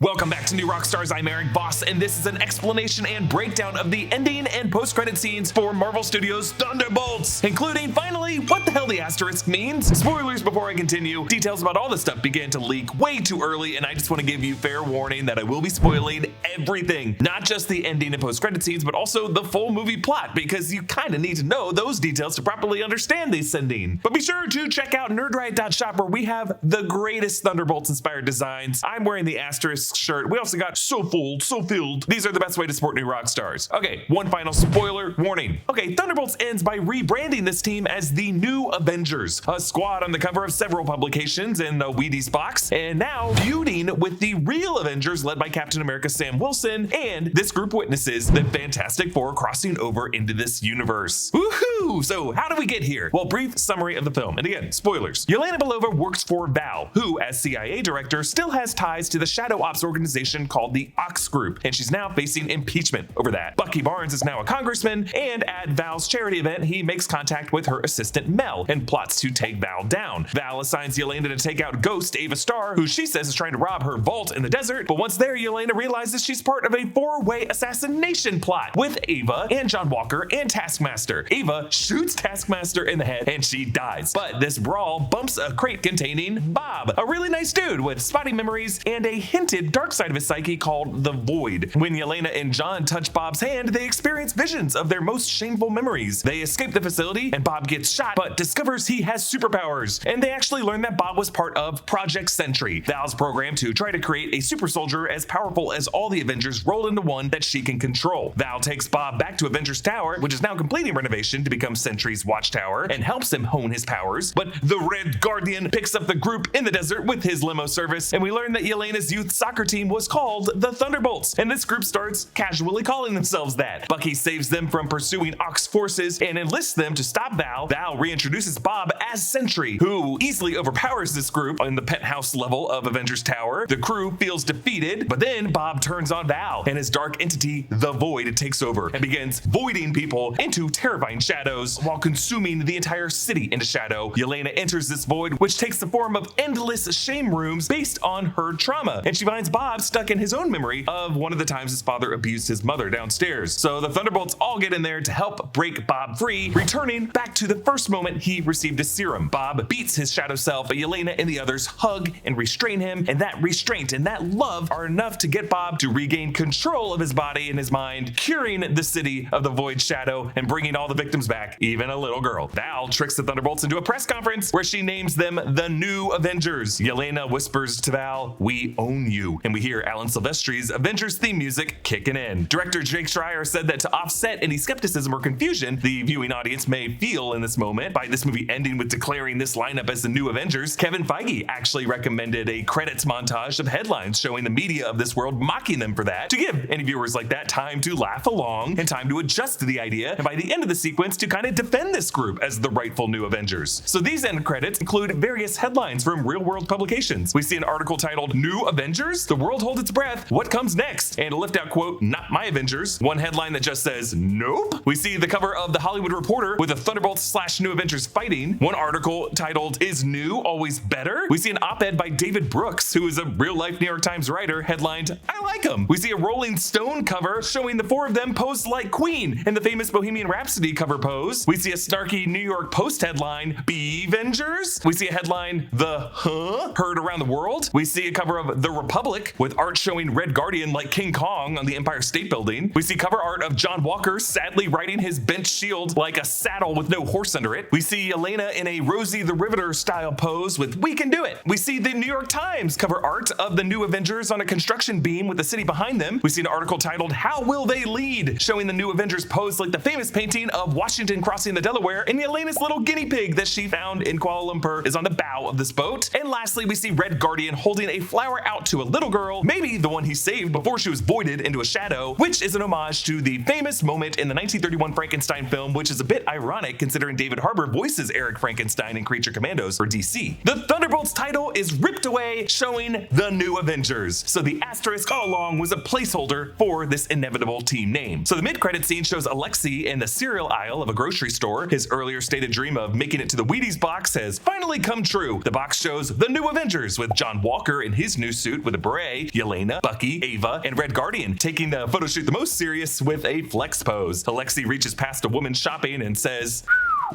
Welcome back to New Rockstars. I'm Erik Voss, and this is an explanation and breakdown of the ending and post-credit scenes for Marvel Studios Thunderbolts, including, finally, what the hell the asterisk means. Spoilers before I continue. Details about all this stuff began to leak way too early, and I just want to give you fair warning that I will be spoiling everything. Not just the ending and post-credit scenes, but also the full movie plot, because you kind of need to know those details to properly understand the ending. But be sure to check out nerdriot.shop, where we have the greatest Thunderbolts-inspired designs. I'm wearing the asterisk shirt. We also got so filled. These are the best way to support New Rockstars. Okay, one final spoiler warning. Okay, Thunderbolts ends by rebranding this team as the New Avengers, a squad on the cover of several publications in the Wheaties box, and now feuding with the real Avengers led by Captain America Sam Wilson, and this group witnesses the Fantastic Four crossing over into this universe. Woohoo! So how do we get here? Well, brief summary of the film, and again, spoilers. Yelena Belova works for Val, who, as CIA director, still has ties to the Shadow Ops organization called the Ox Group, and she's now facing impeachment over that. Bucky Barnes is now a congressman, and at Val's charity event, he makes contact with her assistant Mel and plots to take Val down. Val assigns Yelena to take out Ghost Ava Starr, who she says is trying to rob her vault in the desert, but once there, Yelena realizes she's part of a four-way assassination plot with Ava and John Walker and Taskmaster. Ava shoots Taskmaster in the head, and she dies. But this brawl bumps a crate containing Bob, a really nice dude with spotty memories and a hinted dark side of his psyche called the Void. When Yelena and John touch Bob's hand, they experience visions of their most shameful memories. They escape the facility, and Bob gets shot, but discovers he has superpowers. And they actually learn that Bob was part of Project Sentry, Val's program to try to create a super soldier as powerful as all the Avengers rolled into one that she can control. Val takes Bob back to Avengers Tower, which is now completing renovation to become Sentry's watchtower, and helps him hone his powers. But the Red Guardian picks up the group in the desert with his limo service, and we learn that Yelena's youth soccer team was called the Thunderbolts, and this group starts casually calling themselves that. Bucky saves them from pursuing Ox forces and enlists them to stop Val. Val reintroduces Bob as Sentry, who easily overpowers this group on the penthouse level of Avengers Tower. The crew feels defeated, but then Bob turns on Val, and his dark entity, the Void, takes over and begins voiding people into terrifying shadows while consuming the entire city into shadow. Yelena enters this void, which takes the form of endless shame rooms based on her trauma, and she finds Bob stuck in his own memory of one of the times his father abused his mother downstairs. So the Thunderbolts all get in there to help break Bob free, returning back to the first moment he received a serum. Bob beats his shadow self, but Yelena and the others hug and restrain him, and that restraint and that love are enough to get Bob to regain control of his body and his mind, curing the city of the Void Shadow and bringing all the victims back, even a little girl. Val tricks the Thunderbolts into a press conference where she names them the New Avengers. Yelena whispers to Val, "We own you," and we hear Alan Silvestri's Avengers theme music kicking in. Director Jake Schreier said that to offset any skepticism or confusion the viewing audience may feel in this moment by this movie ending with declaring this lineup as the New Avengers, Kevin Feige actually recommended a credits montage of headlines showing the media of this world mocking them for that, to give any viewers like that time to laugh along and time to adjust to the idea, and by the end of the sequence to kind of defend this group as the rightful New Avengers. So these end credits include various headlines from real-world publications. We see an article titled "New Avengers? The World Holds Its Breath. What Comes Next?" and a lift-out quote, "Not my Avengers." One headline that just says, "Nope." We see the cover of The Hollywood Reporter with the Thunderbolts/New Avengers fighting. One article titled, "Is New Always Better?" We see an op-ed by David Brooks, who is a real-life New York Times writer, headlined, "I like him." We see a Rolling Stone cover showing the four of them posed like Queen in the famous Bohemian Rhapsody cover pose. We see a snarky New York Post headline, "Be-Vengers?" We see a headline, "The Huh?" heard around the world. We see a cover of The Republic with art showing Red Guardian like King Kong on the Empire State Building. We see cover art of John Walker sadly riding his bent shield like a saddle with no horse under it. We see Yelena in a Rosie the Riveter style pose with "We Can Do It." We see the New York Times cover art of the New Avengers on a construction beam with the city behind them. We see an article titled, "How Will They Lead?" showing the New Avengers pose like the famous painting of Washington crossing the Delaware, and Yelena's little guinea pig that she found in Kuala Lumpur is on the bow of this boat. And lastly, we see Red Guardian holding a flower out to a little girl, maybe the one he saved before she was voided into a shadow, which is an homage to the famous moment in the 1931 Frankenstein film, which is a bit ironic considering David Harbour voices Eric Frankenstein in Creature Commandos for DC. The Thunderbolts title is ripped away, showing the New Avengers. So the asterisk all along was a placeholder for this inevitable team name. So the mid-credit scene shows Alexei in the cereal aisle of a grocery store. His earlier stated dream of making it to the Wheaties box has finally come true. The box shows the New Avengers with John Walker in his new suit with a beret, Yelena, Bucky, Ava, and Red Guardian, taking the photo shoot the most serious with a flex pose. Alexei reaches past a woman shopping and says,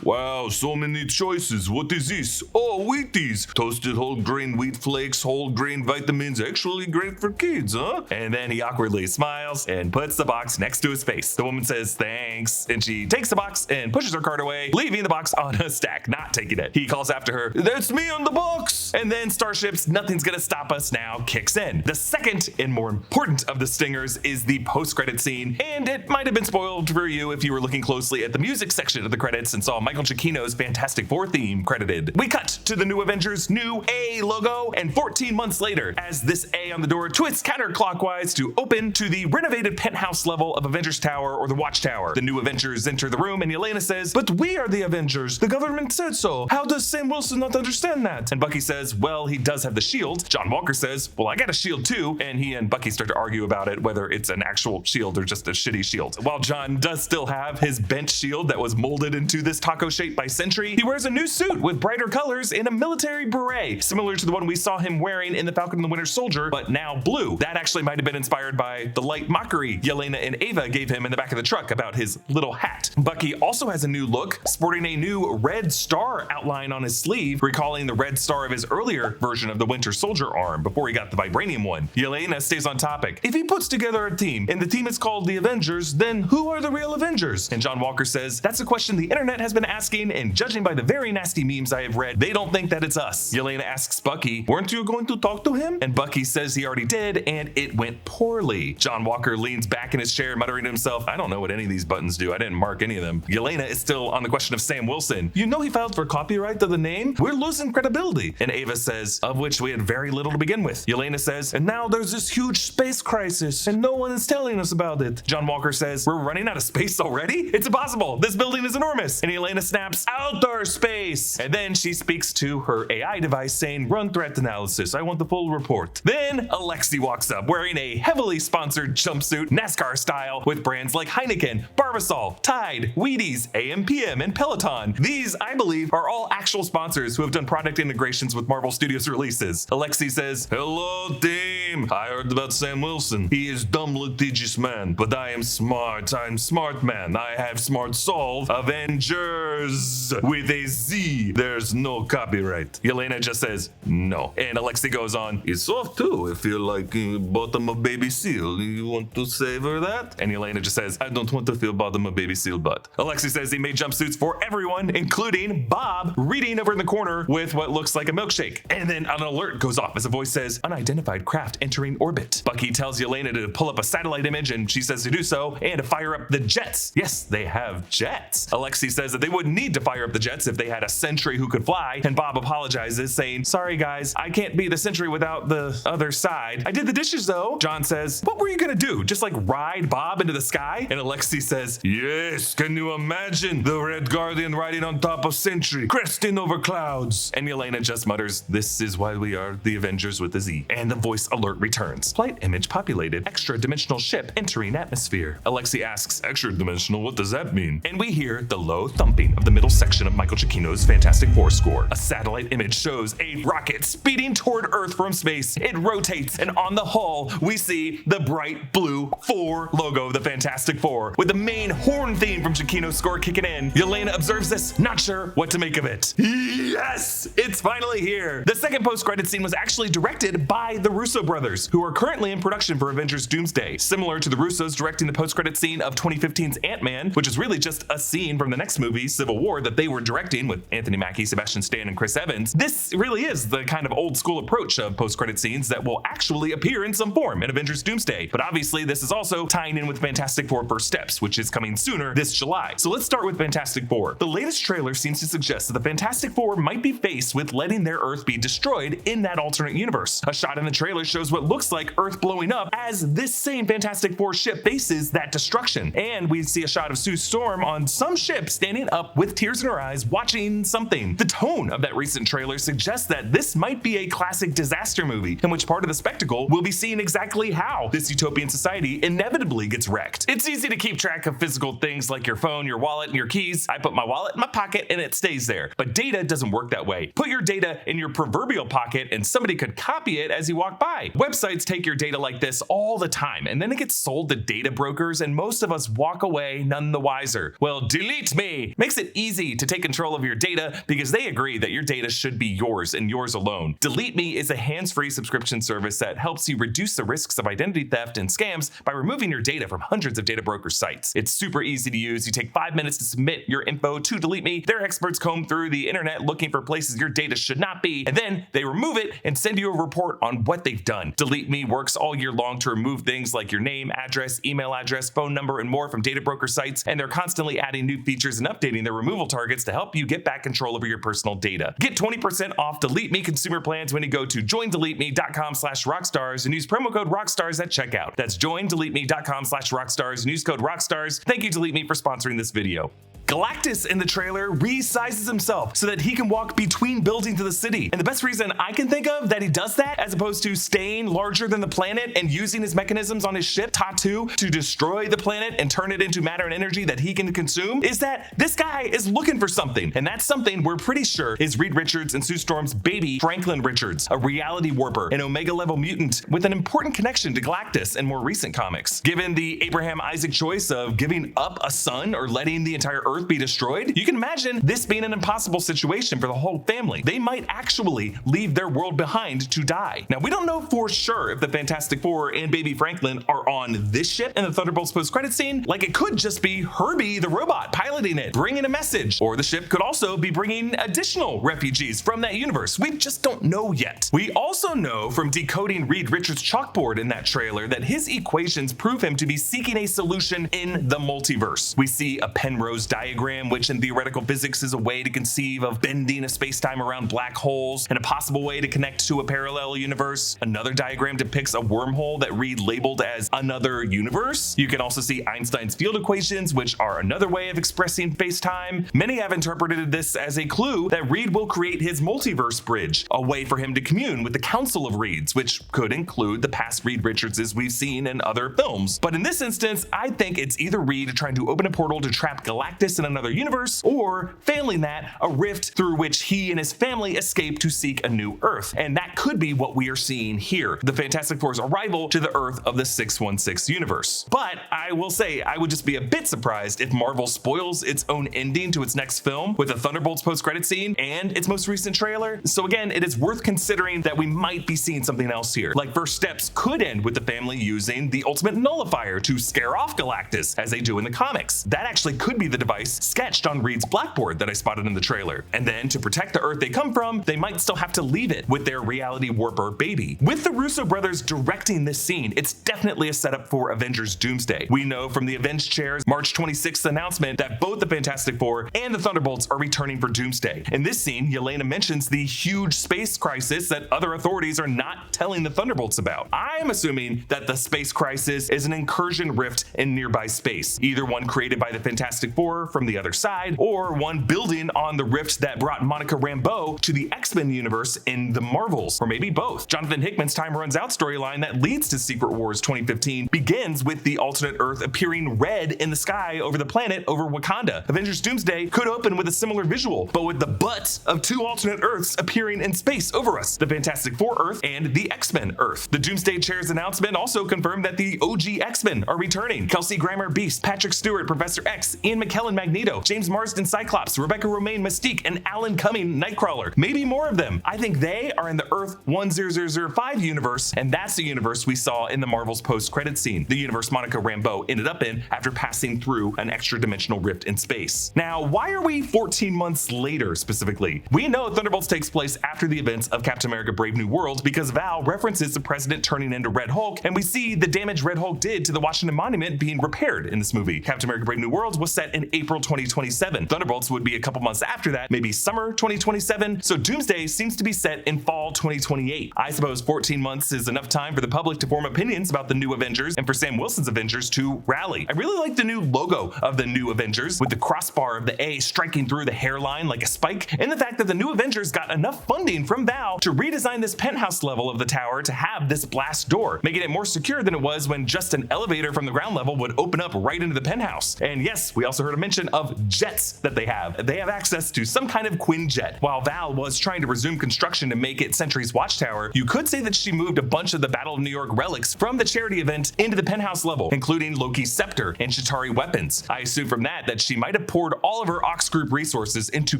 "Wow, so many choices. What is this? Oh, Wheaties. Toasted whole grain wheat flakes, whole grain vitamins, actually great for kids, huh?" And then he awkwardly smiles and puts the box next to his face. The woman says thanks, and she takes the box and pushes her cart away, leaving the box on a stack, not taking it. He calls after her, "That's me on the box!" And then Starship's "Nothing's Gonna Stop Us Now" kicks in. The second and more important of the stingers is the post-credit scene, and it might have been spoiled for you if you were looking closely at the music section of the credits and saw Michael Giacchino's Fantastic Four theme credited. We cut to the new Avengers' new A logo, and 14 months later, as this A on the door twists counterclockwise to open to the renovated penthouse level of Avengers Tower or the Watchtower. The new Avengers enter the room, and Yelena says, "But we are the Avengers. The government said so. How does Sam Wilson not understand that?" And Bucky says, "Well, he does have the shield." John Walker says, "Well, I got a shield too," and he and Bucky start to argue about it, whether it's an actual shield or just a shitty shield. While John does still have his bent shield that was molded into this taco shape by Sentry, he wears a new suit with brighter colors and a military beret, similar to the one we saw him wearing in The Falcon and the Winter Soldier, but now blue. That actually might have been inspired by the light mockery Yelena and Ava gave him in the back of the truck about his little hat. Bucky also has a new look, sporting a new red star outline on his sleeve, recalling the red star of his earlier version of the Winter Soldier arm before he got the vibranium one. Yelena stays on topic. "If he puts together a team, and the team is called the Avengers, then who are the real Avengers?" And John Walker says, "That's a question the internet has been asking, and judging by the very nasty memes I have read, they don't think that it's us." Yelena asks Bucky, "Weren't you going to talk to him?" And Bucky says he already did, and it went poorly. John Walker leans back in his chair, muttering to himself, "I don't know what any of these buttons do. I didn't mark any of them." Yelena is still on the question of Sam Wilson. "You know he filed for copyright of the name? We're losing credibility." And Ava says, "Of which we had very little to begin with." Yelena says, "And now there's this huge space crisis, and no one is telling us about it." John Walker says, "We're running out of space already? It's impossible. This building is enormous." And Yelena snaps, "Outer space!" And then she speaks to her AI device saying, "Run threat analysis. I want the full report." Then Alexei walks up wearing a heavily sponsored jumpsuit, NASCAR style, with brands like Heineken, Barbasol, Tide, Wheaties, AMPM, and Peloton. These, I believe, are all actual sponsors who have done product integrations with Marvel Studios releases. Alexei says, "Hello, team. I heard about Sam Wilson. He is dumb, litigious man, but I am smart. I'm smart man. I have smart solve. Avengers with a Z. There's no copyright." Yelena just says, "No." And Alexei goes on, "It's soft too. If you like bottom of baby seal, you want to savor that?" And Yelena just says, "I don't want to feel bottom of baby seal butt." Alexei says he made jumpsuits for everyone, including Bob, reading over in the corner with what looks like a milkshake. And then an alert goes off as a voice says, "Unidentified craft entering orbit." Bucky tells Yelena to pull up a satellite image, and she says to do so, and to fire up the jets. Yes, they have jets. Alexei says that they wouldn't need to fire up the jets if they had a Sentry who could fly, and Bob apologizes, saying, "Sorry guys, I can't be the Sentry without the other side. I did the dishes though." John says, "What were you gonna do? Just like ride Bob into the sky?" And Alexei says, "Yes, can you imagine the Red Guardian riding on top of Sentry, cresting over clouds?" And Yelena just mutters, "This is why we are the Avengers with a Z." And the voice alert returns. Flight image populated, extra dimensional ship entering atmosphere. Alexei asks, "Extra dimensional, what does that mean?" And we hear the low thumping of the middle section of Michael Giacchino's Fantastic Four score. A satellite image shows a rocket speeding toward Earth from space. It rotates, and on the hull, we see the bright blue 4 logo of the Fantastic Four, with the main horn theme from Giacchino's score kicking in. Yelena observes this, not sure what to make of it. Yes, it's finally here. The second post-credit scene was actually directed by the Russo Brothers, who are currently in production for Avengers Doomsday. Similar to the Russos directing the post-credit scene of 2015's Ant-Man, which is really just a scene from the next movie, Civil War, that they were directing with Anthony Mackie, Sebastian Stan, and Chris Evans. This really is the kind of old school approach of post-credit scenes that will actually appear in some form in Avengers Doomsday. But obviously this is also tying in with Fantastic Four First Steps, which is coming sooner this July. So let's start with Fantastic Four. The latest trailer seems to suggest that the Fantastic Four might be faced with letting their Earth be destroyed in that alternate universe. A shot in the trailer shows what looks like Earth blowing up as this same Fantastic Four ship faces that destruction. And we see a shot of Sue Storm on some ship standing up with tears in her eyes watching something. The tone of that recent trailer suggests that this might be a classic disaster movie, in which part of the spectacle will be seeing exactly how this utopian society inevitably gets wrecked. It's easy to keep track of physical things like your phone, your wallet, and your keys. I put my wallet in my pocket and it stays there. But data doesn't work that way. Put your data in your proverbial pocket and somebody could copy it as you walk by. Websites take your data like this all the time, and then it gets sold to data brokers, and most of us walk away none the wiser. Well, delete me makes it easy to take control of your data because they agree that your data should be yours and yours alone. Delete Me is a hands-free subscription service that helps you reduce the risks of identity theft and scams by removing your data from hundreds of data broker sites. It's super easy to use. You take 5 minutes to submit your info to Delete Me. Their experts comb through the internet looking for places your data should not be, and then they remove it and send you a report on what they've done. Delete Me works all year long to remove things like your name, address, email address, phone number, and more from data broker sites, and they're constantly adding new features and updating their removal targets to help you get back control over your personal data. Get 20% off Delete Me consumer plans when you go to joindeleteme.com/rockstars and use promo code rockstars at checkout. That's joindeleteme.com/rockstars and use code rockstars. Thank you, Delete Me, for sponsoring this video. Galactus in the trailer resizes himself so that he can walk between buildings of the city. And the best reason I can think of that he does that, as opposed to staying larger than the planet and using his mechanisms on his ship, Tatu, to destroy the planet and turn it into matter and energy that he can consume, is that this guy is looking for something. And that something, we're pretty sure, is Reed Richards and Sue Storm's baby, Franklin Richards, a reality warper, an Omega-level mutant with an important connection to Galactus in more recent comics. Given the Abraham Isaac choice of giving up a son or letting the entire Earth be destroyed, you can imagine this being an impossible situation for the whole family. They might actually leave their world behind to die. Now, we don't know for sure if the Fantastic Four and baby Franklin are on this ship in the Thunderbolts post-credit scene. Like, it could just be Herbie the robot piloting it, bringing a message, or the ship could also be bringing additional refugees from that universe. We just don't know yet. We also know from decoding Reed Richards' chalkboard in that trailer that his equations prove him to be seeking a solution in the multiverse. We see a Penrose diagram, which in theoretical physics is a way to conceive of bending a space-time around black holes and a possible way to connect to a parallel universe. Another diagram depicts a wormhole that Reed labeled as another universe. You can also see Einstein's field equations, which are another way of expressing space-time. Many have interpreted this as a clue that Reed will create his multiverse bridge, a way for him to commune with the Council of Reeds, which could include the past Reed Richardses we've seen in other films. But in this instance, I think it's either Reed trying to open a portal to trap Galactus in another universe, or failing that, a rift through which he and his family escape to seek a new Earth. And that could be what we are seeing here, the Fantastic Four's arrival to the Earth of the 616 universe. But I will say, I would just be a bit surprised if Marvel spoils its own ending to its next film with the Thunderbolts post-credit scene and its most recent trailer. So again, it is worth considering that we might be seeing something else here. Like, First Steps could end with the family using the ultimate nullifier to scare off Galactus, as they do in the comics. That actually could be the device sketched on Reed's blackboard that I spotted in the trailer. And then to protect the Earth they come from, they might still have to leave it with their reality warper baby. With the Russo brothers directing this scene, it's definitely a setup for Avengers Doomsday. We know from the Avenged Chair's March 26th announcement that both the Fantastic Four and the Thunderbolts are returning for Doomsday. In this scene, Yelena mentions the huge space crisis that other authorities are not telling the Thunderbolts about. I'm assuming that the space crisis is an incursion rift in nearby space, either one created by the Fantastic Four from the other side, or one building on the rift that brought Monica Rambeau to the X-Men universe in the Marvels, or maybe both. Jonathan Hickman's Time Runs Out storyline that leads to Secret Wars 2015 begins with the alternate Earth appearing red in the sky over the planet over Wakanda. Avengers Doomsday could open with a similar visual, but with the butts of two alternate Earths appearing in space over us, the Fantastic Four Earth and the X-Men Earth. The Doomsday Chair's announcement also confirmed that the OG X-Men are returning. Kelsey Grammer Beast, Patrick Stewart Professor X, Ian McKellen Magneto, James Marsden Cyclops, Rebecca Romaine Mystique, and Alan Cumming Nightcrawler. Maybe more of them. I think they are in the Earth 10005 universe, and that's the universe we saw in the Marvel's post-credit scene, the universe Monica Rambeau ended up in after passing through an extra-dimensional rift in space. Now, why are we 14 months later specifically? We know Thunderbolts takes place after the events of Captain America Brave New World because Val references the president turning into Red Hulk, and we see the damage Red Hulk did to the Washington Monument being repaired in this movie. Captain America Brave New World was set in April April 2027. Thunderbolts would be a couple months after that, maybe summer 2027. So Doomsday seems to be set in fall 2028. I suppose 14 months is enough time for the public to form opinions about the new Avengers and for Sam Wilson's Avengers to rally. I really like the new logo of the new Avengers with the crossbar of the A striking through the hairline like a spike, and the fact that the new Avengers got enough funding from Val to redesign this penthouse level of the tower to have this blast door, making it more secure than it was when just an elevator from the ground level would open up right into the penthouse. And yes, we also heard a mention of jets that they have. They have access to some kind of Quinjet. While Val was trying to resume construction to make it Sentry's watchtower, you could say that she moved a bunch of the Battle of New York relics from the charity event into the penthouse level, including Loki's scepter and Chitauri weapons. I assume from that she might have poured all of her Ox Group resources into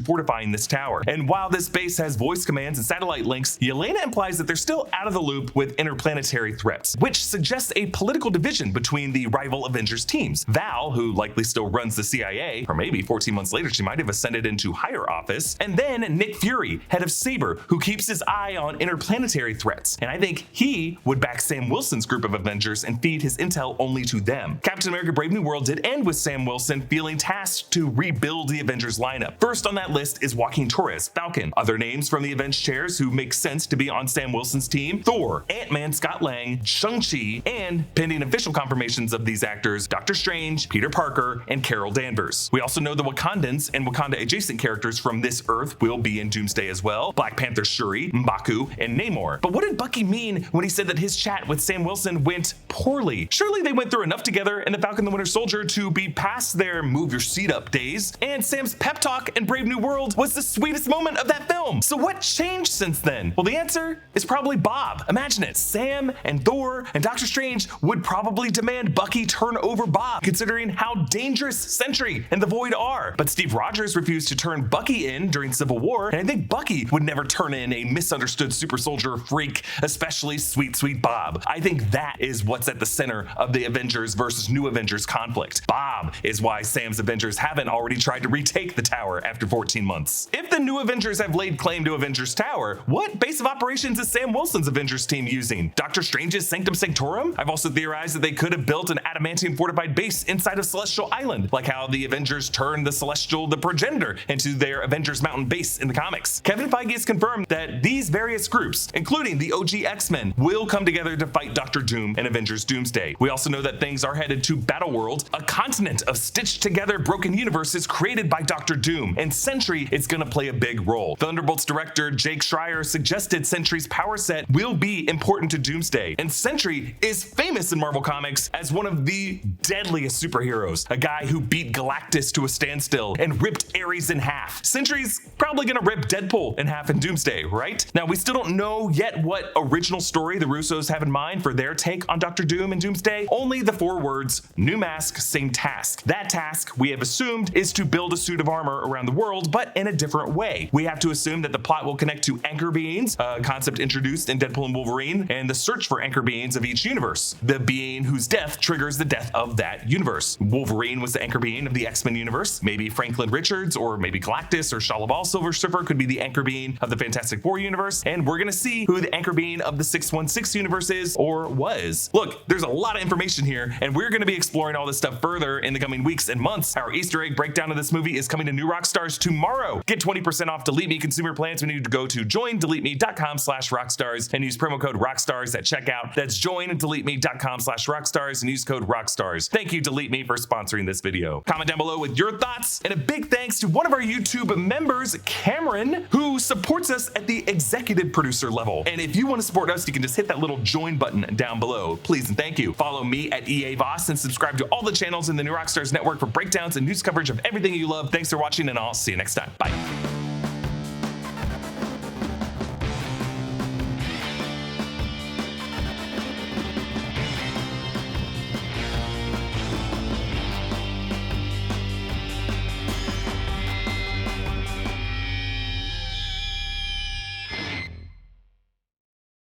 fortifying this tower. And while this base has voice commands and satellite links, Yelena implies that they're still out of the loop with interplanetary threats, which suggests a political division between the rival Avengers teams. Val, who likely still runs the CIA, or maybe 14 months later she might have ascended into higher office, and then Nick Fury, head of Saber, who keeps his eye on interplanetary threats, and I think he would back Sam Wilson's group of Avengers and feed his intel only to them. Captain America Brave New World did end with Sam Wilson feeling tasked to rebuild the Avengers lineup. First on that list is Joaquin Torres, Falcon. Other names from the Avenged chairs who make sense to be on Sam Wilson's team: Thor, Ant-Man Scott Lang, Shang-Chi, and pending official confirmations of these actors, Doctor Strange, Peter Parker, and Carol Danvers. We also know the Wakandans and Wakanda adjacent characters from this Earth will be in Doomsday as well: Black Panther Shuri, M'Baku, and Namor. But what did Bucky mean when he said that his chat with Sam Wilson went poorly? Surely they went through enough together in The Falcon and the Winter Soldier to be past their move your seat up days, and Sam's pep talk in Brave New World was the sweetest moment of that film. So what changed since then? Well, the answer is probably Bob. Imagine it. Sam and Thor and Doctor Strange would probably demand Bucky turn over Bob, considering how dangerous Sentry and the Void are. But Steve Rogers refused to turn Bucky in during Civil War, and I think Bucky would never turn in a misunderstood super soldier freak, especially sweet Bob. I think that is what's at the center of the Avengers versus New Avengers conflict. Bob is why Sam's Avengers haven't already tried to retake the tower after 14 months. If the New Avengers have laid claim to Avengers Tower, what base of operations is Sam Wilson's Avengers team using? Doctor Strange's Sanctum Sanctorum? I've also theorized that they could have built an adamantium fortified base inside of Celestial Island, like how the Avengers turned the Celestial the Progenitor into their Avengers Mountain base in the comics. Kevin Feige has confirmed that these various groups, including the OG X-Men, will come together to fight Doctor Doom and Avengers Doomsday. We also know that things are headed to Battleworld, a continent of stitched together broken universes created by Doctor Doom, and Sentry is going to play a big role. Thunderbolts director Jake Schreier suggested Sentry's power set will be important to Doomsday, and Sentry is famous in Marvel Comics as one of the deadliest superheroes, a guy who beat Galactus to a standstill and ripped Ares in half. Sentry's probably gonna rip Deadpool in half in Doomsday, right? Now, we still don't know yet what original story the Russos have in mind for their take on Doctor Doom and Doomsday. Only the 4 words: new mask, same task. That task, we have assumed, is to build a suit of armor around the world, but in a different way. We have to assume that the plot will connect to anchor beings, a concept introduced in Deadpool and Wolverine, and the search for anchor beings of each universe. The being whose death triggers the death of that universe. Wolverine was the anchor being of the X-Men universe. Maybe Franklin Richards, or maybe Galactus or Shalaval Silver Surfer could be the anchor being of the Fantastic Four universe, and we're gonna see who the anchor being of the 616 universe is, or was. Look, there's a lot of information here, and we're gonna be exploring all this stuff further in the coming weeks and months. Our Easter egg breakdown of this movie is coming to New Rockstars tomorrow. Get 20% off Delete Me consumer plans when you go to joindeleteme.com/rockstars and use promo code Rockstars at checkout. That's joindeleteme.com/rockstars and use code Rockstars. Thank you, Delete Me, for sponsoring this video. Comment down below with your thoughts, and a big thanks to one of our YouTube members, Cameron, who supports us at the executive producer level. And if you want to support us, you can just hit that little join button down below. Please and thank you. Follow me at EA Voss and subscribe to all the channels in the New Rockstars network for breakdowns and news coverage of everything you love. Thanks for watching, and I'll see you next time. Bye.